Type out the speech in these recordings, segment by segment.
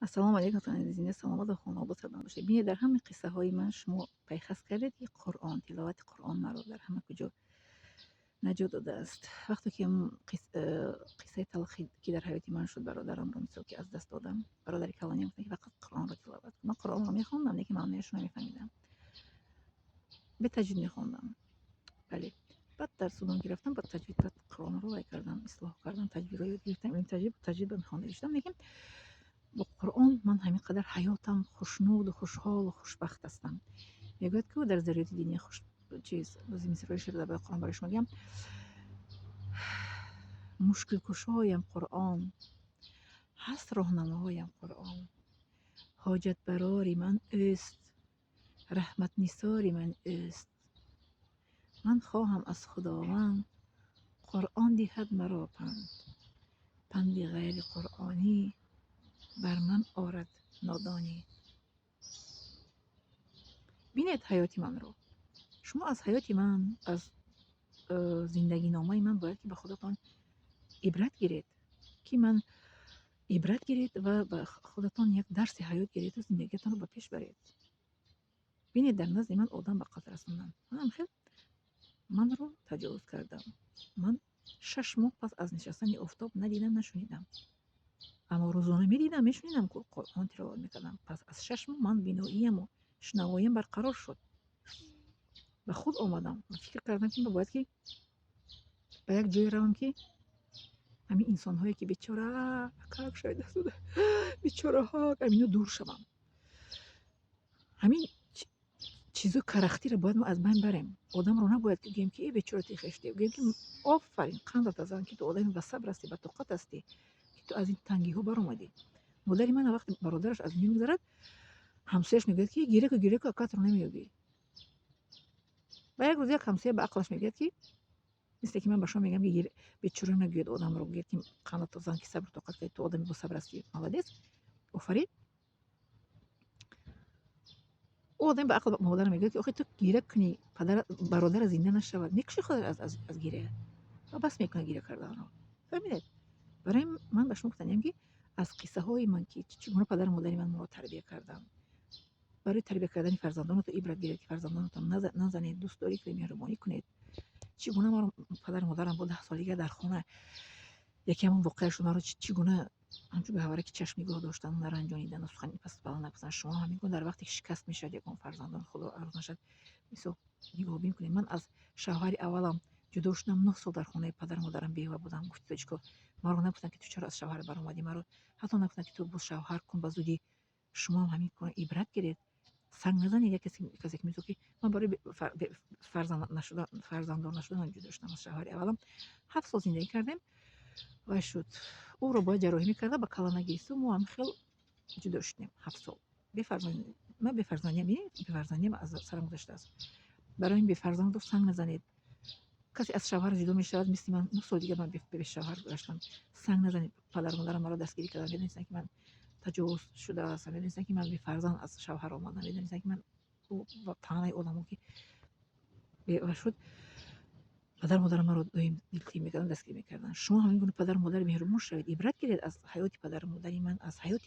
السلام علیکم دوستان عزیز، سلامت و خانواده با سلام باشید. ببینید در همین قصه های من شما پیخست کردید که قرآن، تلاوت قرآن مرا در همه کجا نجات داده است. وقتی که قصه تلخی که در حیات من شد، برادرم رو مثل که از دست دادم، برادر کلانی گفتن که فقط قرآن رو تلاوت کن. من قرآن رو میخوندم لیکن معنیش رو نمیفهمیدم، به تجوید میخوندم. بله، بعد در سودان گرفتم، بعد تجوید بعد قرآن رو وای کردم، اصلاح کردم، تجوید رو یاد گرفتم، این تجوید میخوندم داشتم. لیکن با قرآن من همینقدر حیاتم خوشنود و خوشحال و خوشبخت هستم. میگوید که در ضروریات دینی خوش چیز بازی مثل شده در قرآن برایش میگم مشکل کشایم قرآن هست، راهنماهایم قرآن، حاجت براری من است، رحمت نثاری من است. من خواهم از خداوند قرآن دهد مرا پند، پند غیر قرآنی بر من آرد نادانی. بینید حیات من رو، شما از حیات من، از زندگی نامه من باید که به خودتان عبرت گیرید، که من عبرت گیرید و به خودتان یک درس حیات گیرید و زندگیتان رو به پیش برید. بینید در نزد من آدم به قتل رسوندن، من رو تجاوز کردم. من 6 ماه پس از نشستن آفتاب ندیدم نشنیدم، اما روزانه میدیدم میشنیدم که قرآن تلاوت میکردم. پس از 6 ماه من بیناییم و شنواییم برقرار شد. به خود آمدم و فکر کردم که باید که به یک جای روم که همین انسان هایی که بیچاره کلک شده شده بیچاره ها همینو دور شوم. همین چیزو کرختی رو باید ما از بین بریم. آدم رو نباید که بگیم که ای بیچاره تیخشتی، بگیم که آفرین قندت از آن که تو آدم به صبر هستی، به طاقت هستی، که تو از این تنگی ها بر اومدی. مادری من وقتی برادرش از میون میگذرد، همسایش میگه که گیره که اکات رو نمیگی. و یک روز یک همسایه به عقلش میگه که مثل که من به شما میگم که بیچاره نگید آدم رو، گیر که قندت از آن که صبر طاقت که تو آدم با صبر هستی، مالدیس آفرین. او آدم به عقل مادر میگه که آخه تو گیره کنی پدر برادر زنده نشود، میکشی خود از گیره و بس میکنه گیره کردن رو. فهمیدید؟ برای من به شما گفتم که از قصه های من که چگونه پدر و مادری من ما رو تربیت کردن، برای تربیت کردن فرزندانتون عبرت گیرید که فرزندانتون نزنید، دوست دارید که مهربانی کنید. چگونه ما رو پدر و مادرم با 10 سالگی در خانه یکی همون واقعه شد، ما رو چگونه همچون گهواره که چشم نگاه داشتن نرنجانیدن و سخنی پس بلا نگفتن. شما همین کن در وقتی که شکست میشد یکم فرزندان خدا عرض نشد مثل نگاه بین کنید. من از شوهر اولم جدا شدم، 9 سال در خانه پدر و مادرم بیوه بودم. گفت تو ما رو نگفتن که تو چرا از شوهر بر اومدی، ما رو حتی نگفتن که تو باز شوهر کن، به زودی شما هم همین کن، عبرت گیرید، سنگ نزنید. یک کسی که میگه که من برای فرزندان نشدن جدا شدم از شوهر اولم. 7 سال زندگی کردیم و شد او رو باید جراحی میکرده به کلانگیستی و ما هم خیلی جدا شدیم. 7 سال من به فرزندیم از سرم گذشته است. برای این به فرزند سنگ نزنید. کسی از شوهر جدا میشود مثل من 9 سال دیگه من به شوهر گذشتم. سنگ نزنید. پدر مادرم مرا دستگیری کردن، میدونستن که من تجاوز شده هستم، میدونستن که من به فرزند از شوهر آمدم، میدونستن که من و تنها آدمو که به شد پدر مادر ما رو دائم دلتنگ میکردن، دستگیر میکردن. شما همین گونه پدر مادر مهربون شوید، عبرت گیرید از حیات پدر مادری من، از حیات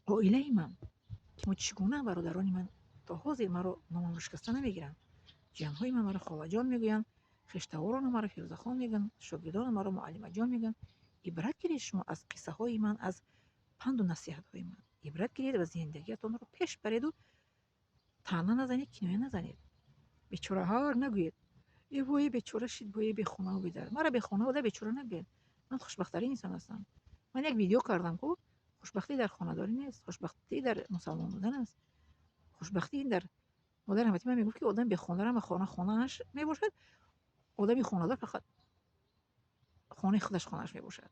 عائله من، که ما چگونه برادران من تا حاضر مرا نامم رو شکسته نمیگیرن. جنهای من مرا خواجه جان میگوین، خشتواران مرا فیروزه خان میگن، شاگردان مرا معلمه جان میگن. عبرت گیرید شما از قصه های من، از پند و نصیحت های من. عبرت گیرید و زندگیتان رو پیش برید و طعنه نزنید، کنایه نزنید، بیچاره ها نگویید ای وای بیچاره شید، وای بی خونه و بیدار. مرا بی خونه و بیچاره نگید. من خوشبخت‌ترین انسان هستم. من یک ویدیو کردم که خوشبختی در خانه‌داری نیست، خوشبختی در مسلمان بودن است. خوشبختی این در مادر همتی من میگفت که آدم بی خونه را خانه‌اش میباشد، آدمی خانه‌دار فقط خانه خودش خانه‌اش میباشد.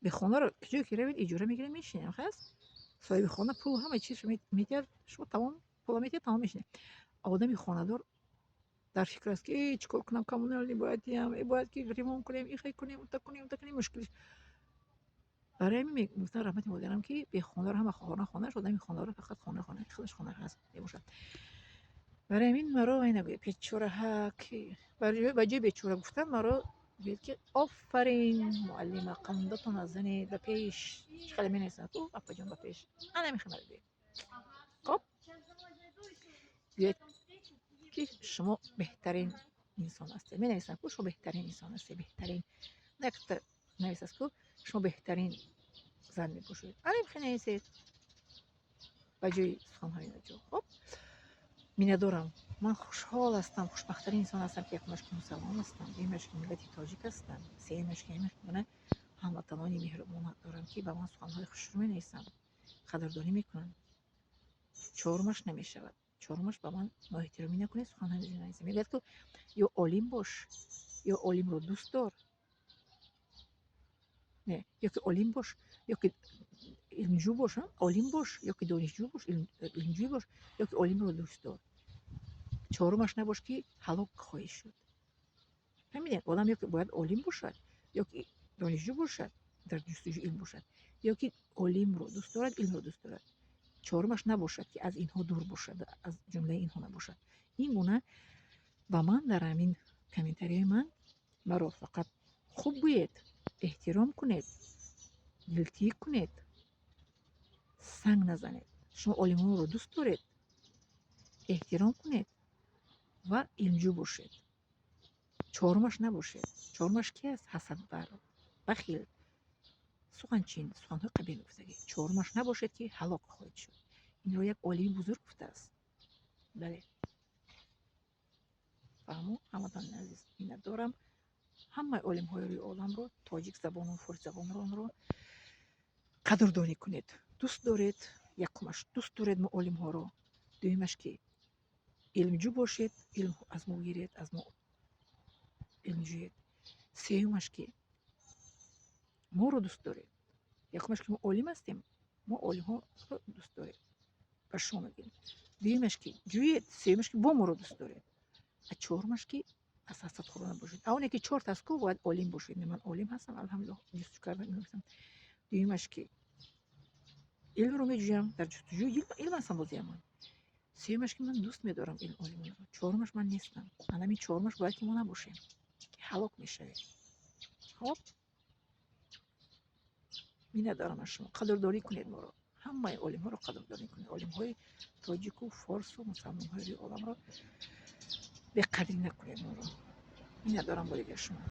به خونه رو کجا که روید اجاره میگیره میشینه، خلاص صاحب خانه پول همه چیز میتر شو تمام، پول میتر تمام میشینه. آدمی خانه‌دار در فکر است که ای چیکار کنم، کمونالی باید ای باید که ریمون کنیم، ای خیلی کنیم، اون تا کنیم مشکل. برای همین میگفتن رحمت مادرم که به خانه رو هم خانه شد، این خانه رو فقط خانه خودش خانه هست میباشد. برای همین مرا این نگوی بیچاره ها که برای بجای بیچاره گفتن مرا میگوید که آفرین معلم قندتون از زنی به پیش چقدر می نیستن تو اپا جان به پیش انا میخوام بگم خب میگوید که شما بهترین انسان هستید می نیستن که شما بهترین انسان هستید بهترین نکته نویس است که شما بهترین زن می باشید انا میخوام نویسید به جای سخنهای نجو خب میندارم من خوشحال هستم خوشبختترین انسان هستم که یکمش که مسلمان هستم دویمش که ملت تاجیک هستم سومش که میخوانه هموطنانی مهربان دارم که به من سخنهای خوش رو مینویسند قدردانی میکنن چهارمش نمیشود چهارمش به من نااحترامی نکنه سخنهای نویسم میگه که یا عالم باش یا عالم رو دوست دار نه یا که عالم باش یا که علمجو باش عالم باش یا که دانشجو باش علمجوی باش یا که عالم رو دوست دار چهارمش نباش که هلاک خواهی شد همین آدم یا که باید عالم باشد یا که دانشجو باشد در جستجوی علم باشد یا که عالم رو دوست دارد علم رو دوست دارد چهارمش نباشد که از اینها دور باشد از جمله اینها نباشد این گونه و من در همین کامنتاری من مرا فقط خوب گوید احترام کنید دلتیگ کنید سنگ نزنید شما عالمان رو دوست دارید احترام کنید و علمجو باشید چهارمش نباشید چهارمش کی است حسدبر بخیل سخنچین سخنهای قبیل گفتگی چهارمش نباشد که هلاک خواهید شد این رو یک عالم بزرگ گفته است بله فهمو همتان عزیز مینت دارم همه علم های روی عالم رو تاجیک زبان و فارسی زبان رو قدردانی کنید دوست دارید یکمش دوست دارید ما علم ها رو دویمش که علمجو باشید علم از ما گیرید از ما علمجویید سومش که ما رو دوست دارید یکمش که ما عالم هستیم ما علم ها رو دوست دارید بر شما میگیم دویمش که جویید سومش که با ما رو دوست دارید و چهارمش که از حسد خورده نباشید اونه که چهار تا از کو باید عالم باشید من عالم هستم الحمدلله جستجو کردم میگم دویمش که علم رو میجویم در جستجوی علم هستم بازی من سومش که من دوست میدارم علم عالم رو چهارمش من نیستم همین چهارمش باید که ما نباشیم که هلاک میشه خب می ندارم از شما قدردانی کنید ما رو همه علم ها رو قدردانی کنید علم های تاجیک و فارس و مسلمان های عالم رو به قدری نکنید ما رو می ندارم با دیگر شما